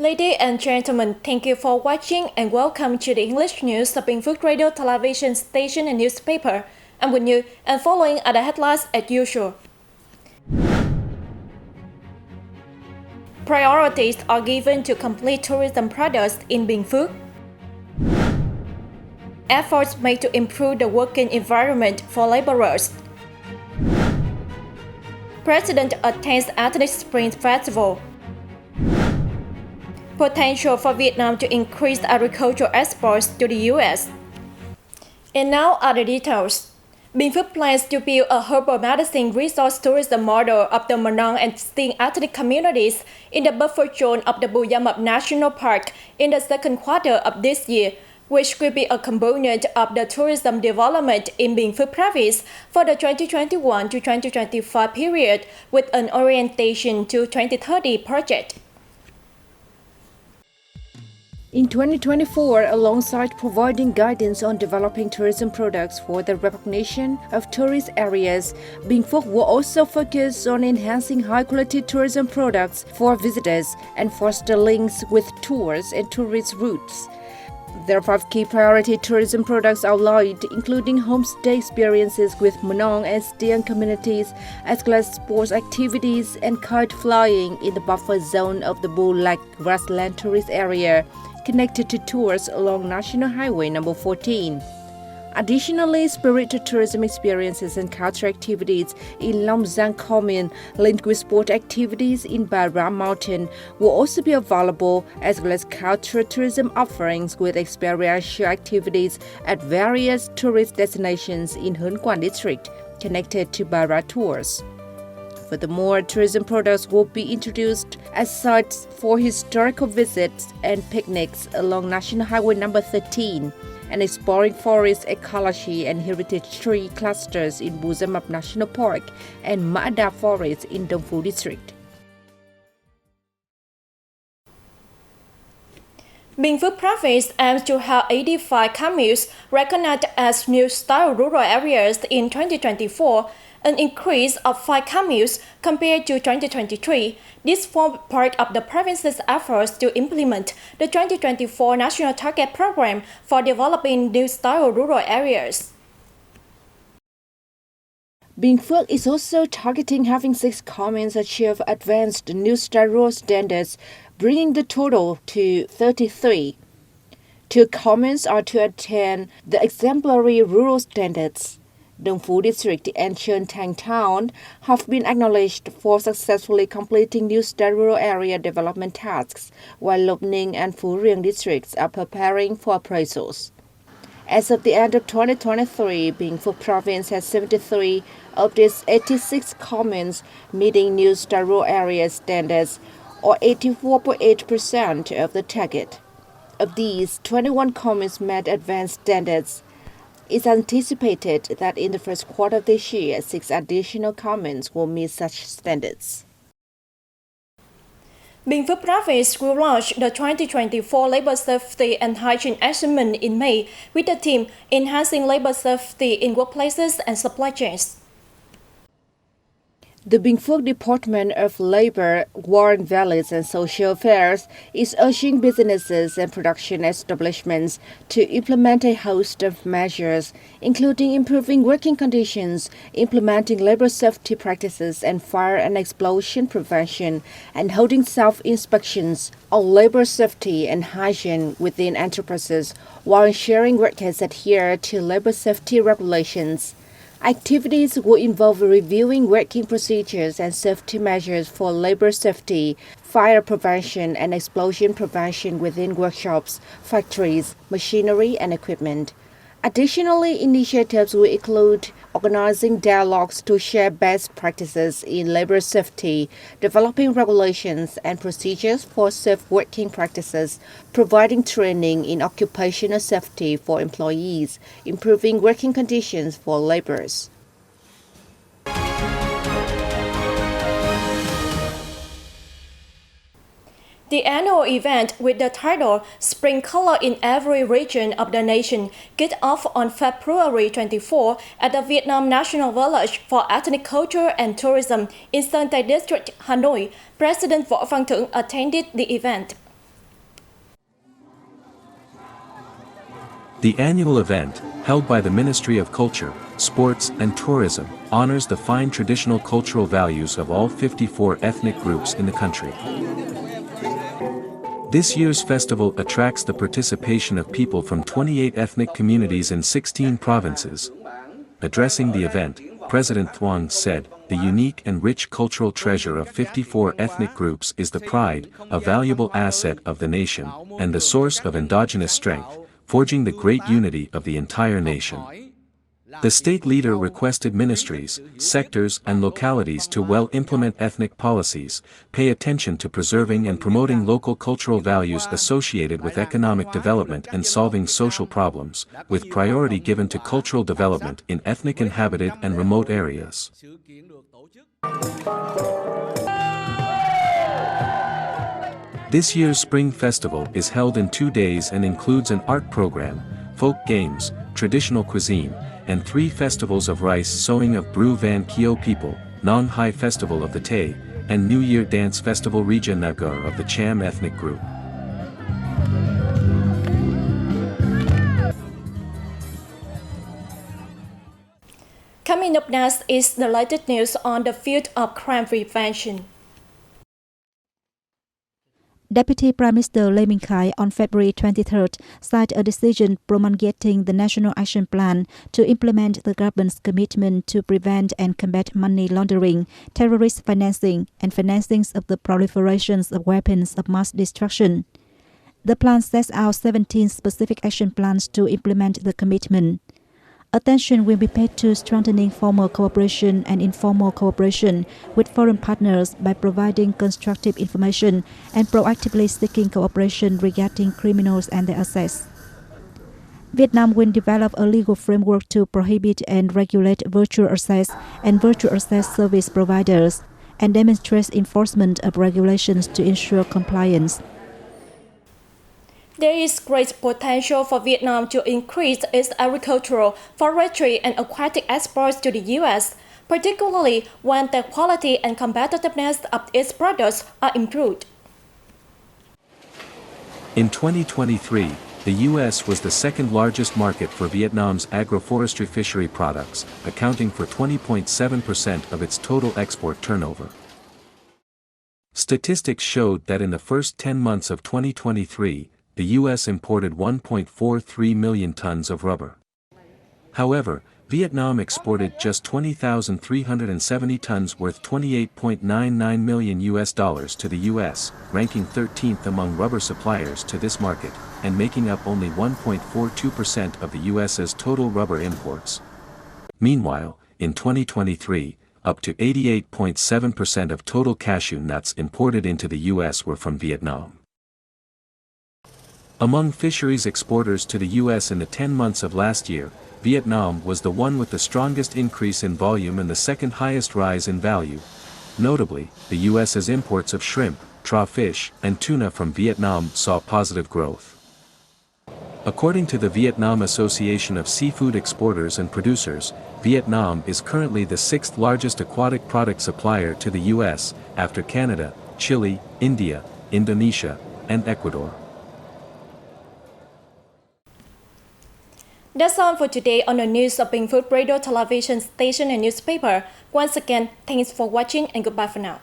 Ladies and gentlemen, thank you for watching and welcome to the English news of Binh Phuoc Radio Television Station and Newspaper. I'm with you and following are the headlines as usual. Priorities are given to complete tourism products in Binh Phuoc. Efforts made to improve the working environment for laborers. President attends Ethnic Spring Festival. Potential for Vietnam to increase agricultural exports to the U.S. And now are the details. Binh Phuoc plans to build a herbal medicine resource tourism model of the Mnon and Sting ethnic communities in the buffer zone of the Bù Gia Mập National Park in the second quarter of this year, which will be a component of the tourism development in Binh Phuoc province for the 2021 to 2025 period with an orientation to 2030 project. In 2024, alongside providing guidance on developing tourism products for the recognition of tourist areas, Binh Phuoc will also focus on enhancing high-quality tourism products for visitors and foster links with tours and tourist routes. There are 5 key priority tourism products outlined, including homestay experiences with Mnon and Sting communities, as well as sports activities and kite flying in the buffer zone of the Bù Lạch grassland tourist area, connected to tours along National Highway number 14. Additionally, spiritual tourism experiences and culture activities in Long Giang Commune linked with sport activities in Ba Ra Mountain will also be available, as well as cultural tourism offerings with experiential activities at various tourist destinations in Huen Quan District, connected to Ba Ra tours. Furthermore, tourism products will be introduced as sites for historical visits and picnics along National Highway number 13 and exploring forest ecology and heritage tree clusters in Bù Gia Mập National Park and Ma Da Forest in Dong Phu District. Binh Phuoc province aims to have 85 communes recognized as new style rural areas in 2024, an increase of 5 communes compared to 2023. This forms part of the province's efforts to implement the 2024 National Target Program for developing new style rural areas. Binh Phuoc is also targeting having 6 communes achieve advanced new style rural standards, bringing the total to 33. 2 communes are to attain the exemplary rural standards. Dong Phu District and Truyền Town have been acknowledged for successfully completing new style rural area development tasks, while Lộc Ninh and Phu Riêng districts are preparing for appraisals. As of the end of 2023, Binh Phuoc province has 73 of its 86 communes meeting new style rural area standards, or 84.8% of the target. Of these, 21 communes met advanced standards. It's anticipated that in the first quarter of this year, 6 additional communes will meet such standards. Binh Phuoc province will launch the 2024 Labor Safety and Hygiene Assessment in May with the theme Enhancing Labor Safety in Workplaces and Supply Chains. The Binh Phuoc Department of Labor, War Valleys and Social Affairs is urging businesses and production establishments to implement a host of measures, including improving working conditions, implementing labor safety practices and fire and explosion prevention, and holding self-inspections on labor safety and hygiene within enterprises while ensuring workers adhere to labor safety regulations. Activities will involve reviewing working procedures and safety measures for labor safety, fire prevention, and explosion prevention within workshops, factories, machinery, and equipment. Additionally, initiatives will include organizing dialogues to share best practices in labor safety, developing regulations and procedures for safe working practices, providing training in occupational safety for employees, improving working conditions for laborers. The annual event with the title Spring Color in Every Region of the Nation kicked off on February 24 at the Vietnam National Village for Ethnic Culture and Tourism in Sơn Tây District, Hanoi. President Võ Văn Thưởng attended the event. The annual event, held by the Ministry of Culture, Sports and Tourism, honors the fine traditional cultural values of all 54 ethnic groups in the country. This year's festival attracts the participation of people from 28 ethnic communities in 16 provinces. Addressing the event, President Thuong said, "The unique and rich cultural treasure of 54 ethnic groups is the pride, a valuable asset of the nation, and the source of endogenous strength, forging the great unity of the entire nation." The state leader requested ministries, sectors and localities to well implement ethnic policies, pay attention to preserving and promoting local cultural values associated with economic development and solving social problems, with priority given to cultural development in ethnic inhabited and remote areas. This year's Spring Festival is held in 2 days and includes an art program, folk games, traditional cuisine, and 3 festivals of rice sowing of Bru Van Kio people, Nong Hai Festival of the Tay, and New Year Dance Festival Rija Nagar of the Cham ethnic group. Coming up next is the latest news on the field of crime prevention. Deputy Prime Minister Lê Minh Khái on February 23rd signed a decision promulgating the National Action Plan to implement the government's commitment to prevent and combat money laundering, terrorist financing, and financing of the proliferations of weapons of mass destruction. The plan sets out 17 specific action plans to implement the commitment. Attention will be paid to strengthening formal cooperation and informal cooperation with foreign partners by providing constructive information and proactively seeking cooperation regarding criminals and their assets. Vietnam will develop a legal framework to prohibit and regulate virtual assets and virtual asset service providers, and demonstrate enforcement of regulations to ensure compliance. There is great potential for Vietnam to increase its agricultural, forestry, and aquatic exports to the U.S., particularly when the quality and competitiveness of its products are improved. In 2023, the U.S. was the second largest market for Vietnam's agroforestry fishery products, accounting for 20.7% of its total export turnover. Statistics showed that in the first 10 months of 2023, the U.S. imported 1.43 million tons of rubber. However, Vietnam exported just 20,370 tons worth $28.99 million to the U.S., ranking 13th among rubber suppliers to this market, and making up only 1.42% of the U.S.'s total rubber imports. Meanwhile, in 2023, up to 88.7% of total cashew nuts imported into the U.S. were from Vietnam. Among fisheries exporters to the U.S. in the 10 months of last year, Vietnam was the one with the strongest increase in volume and the second highest rise in value. Notably, the U.S.'s imports of shrimp, crawfish, and tuna from Vietnam saw positive growth. According to the Vietnam Association of Seafood Exporters and Producers, Vietnam is currently the 6th largest aquatic product supplier to the U.S., after Canada, Chile, India, Indonesia, and Ecuador. That's all for today on the news of Binh Phuoc Radio Television Station and Newspaper. Once again, thanks for watching and goodbye for now.